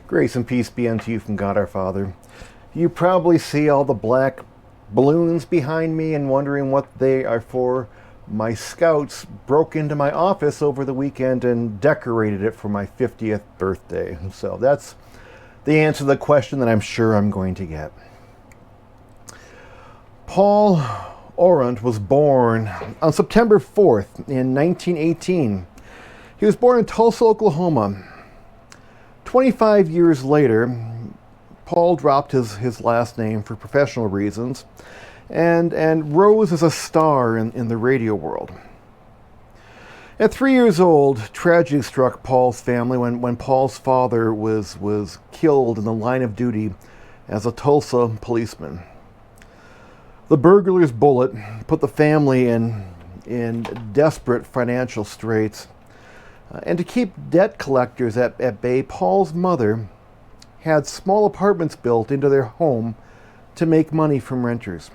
Grace and peace be unto you from God our Father. You probably see all the black balloons behind me and wondering what they are for. My scouts broke into my office over the weekend and decorated it for my 50th birthday. So that's the answer to the question that I'm sure I'm going to get. Paul Orant was born on September 4th in 1918. He was born in Tulsa, Oklahoma. 25 years later, Paul dropped his last name for professional reasons and rose as a star in the radio world. At 3 years old, tragedy struck Paul's family when Paul's father was killed in the line of duty as a Tulsa policeman. The burglar's bullet put the family in desperate financial straits. And to keep debt collectors at bay, Paul's mother had small apartments built into their home to make money from renters.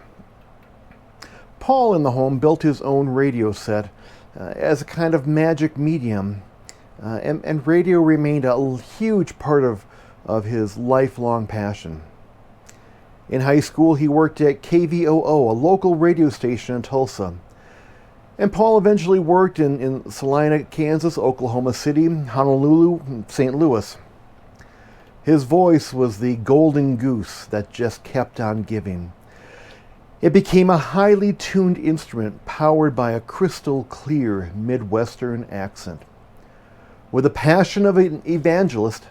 Paul in the home built his own radio set as a kind of magic medium, and radio remained a huge part of his lifelong passion. In high school, he worked at KVOO, a local radio station in Tulsa. And Paul eventually worked in Salina, Kansas, Oklahoma City, Honolulu, St. Louis. His voice was the golden goose that just kept on giving. It became a highly tuned instrument powered by a crystal clear Midwestern accent. With the passion of an evangelist,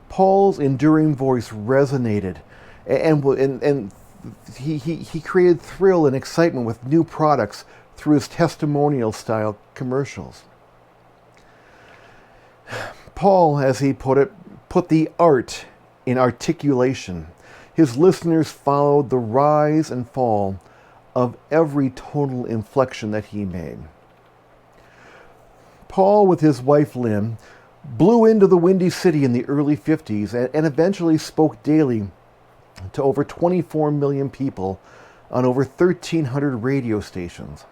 Paul's enduring voice resonated, and he created thrill and excitement with new products through his testimonial-style commercials. Paul, as he put it, put the art in articulation. His listeners followed the rise and fall of every tonal inflection that he made. Paul, with his wife Lynn, blew into the Windy City in the early 50s and eventually spoke daily to over 24 million people on over 1,300 radio stations.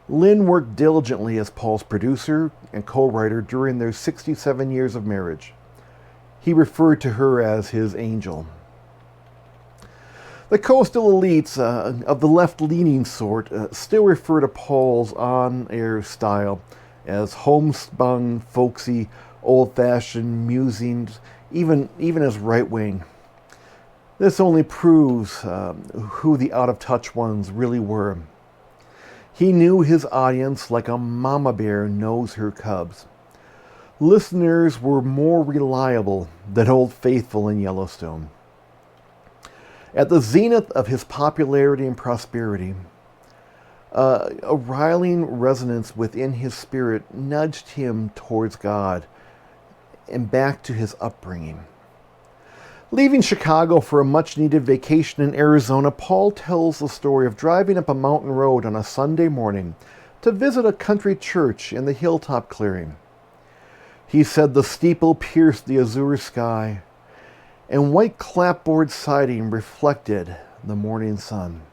Lynn worked diligently as Paul's producer and co-writer during their 67 years of marriage. He referred to her as his angel. The coastal elites of the left-leaning sort still refer to Paul's on-air style as homespun, folksy, old-fashioned, musing, even as right-wing. This only proves who the out-of-touch ones really were. He knew his audience like a mama bear knows her cubs. Listeners were more reliable than Old Faithful in Yellowstone. At the zenith of his popularity and prosperity, a riling resonance within his spirit nudged him towards God and back to his upbringing. Leaving Chicago for a much-needed vacation in Arizona, Paul tells the story of driving up a mountain road on a Sunday morning to visit a country church in the hilltop clearing. He said the steeple pierced the azure sky, and white clapboard siding reflected the morning sun.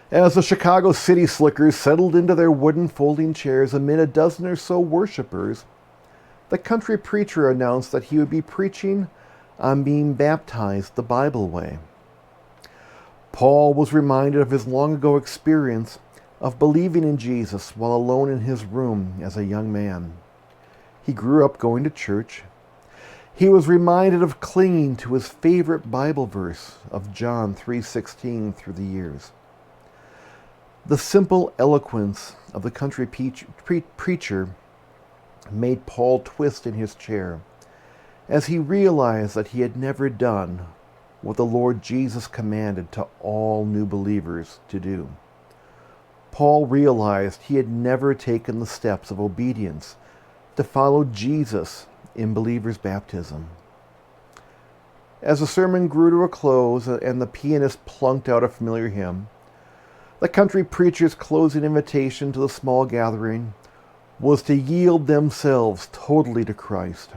As the Chicago city slickers settled into their wooden folding chairs amid a dozen or so worshipers, the country preacher announced that he would be preaching on being baptized the Bible way. Paul was reminded of his long-ago experience of believing in Jesus while alone in his room as a young man. He grew up going to church. He was reminded of clinging to his favorite Bible verse of John 3:16 through the years. The simple eloquence of the country preacher made Paul twist in his chair as he realized that he had never done what the Lord Jesus commanded to all new believers to do. Paul realized he had never taken the steps of obedience to follow Jesus in believers' baptism. As the sermon grew to a close and the pianist plunked out a familiar hymn, the country preacher's closing invitation to the small gathering was to yield themselves totally to Christ.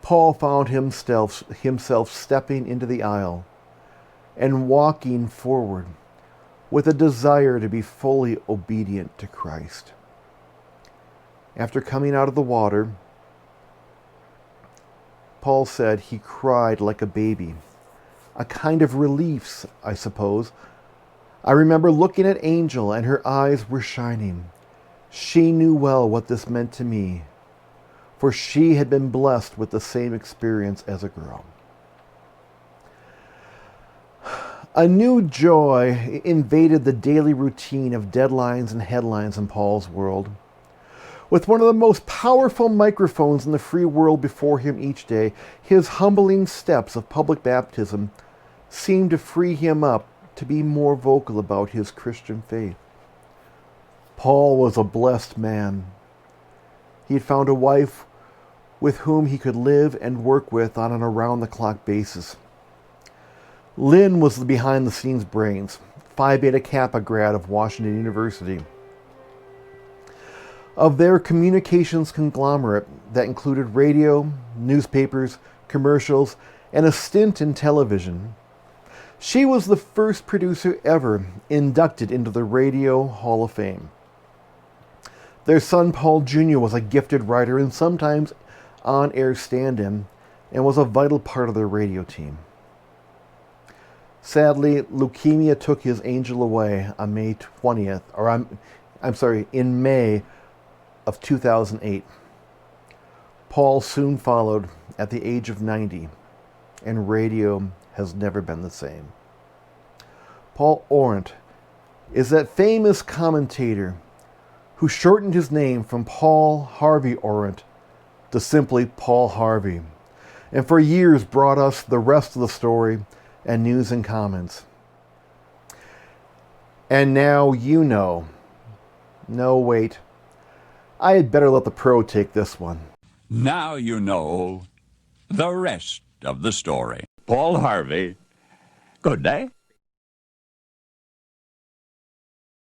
Paul found himself stepping into the aisle and walking forward with a desire to be fully obedient to Christ. After coming out of the water, Paul said he cried like a baby. A kind of relief, I suppose. I remember looking at Angel and her eyes were shining. She knew well what this meant to me, for she had been blessed with the same experience as a girl. A new joy invaded the daily routine of deadlines and headlines in Paul's world. With one of the most powerful microphones in the free world before him each day, his humbling steps of public baptism seemed to free him up to be more vocal about his Christian faith. Paul was a blessed man. He had found a wife with whom he could live and work with on an around-the-clock basis. Lynn was the behind-the-scenes brains, Phi Beta Kappa grad of Washington University. Of their communications conglomerate that included radio, newspapers, commercials, and a stint in television, she was the first producer ever inducted into the Radio Hall of Fame. Their son Paul Jr. was a gifted writer and sometimes on-air stand-in, and was a vital part of their radio team. Sadly, leukemia took his angel away on May 20th, in May of 2008. Paul soon followed at the age of 90, and radio has never been the same. Paul Orant is that famous commentator who shortened his name from Paul Harvey Orant to simply Paul Harvey, and for years brought us the rest of the story and news and comments. And now you know. No, wait. I had better let the pro take this one. Now you know the rest of the story. Paul Harvey, good day.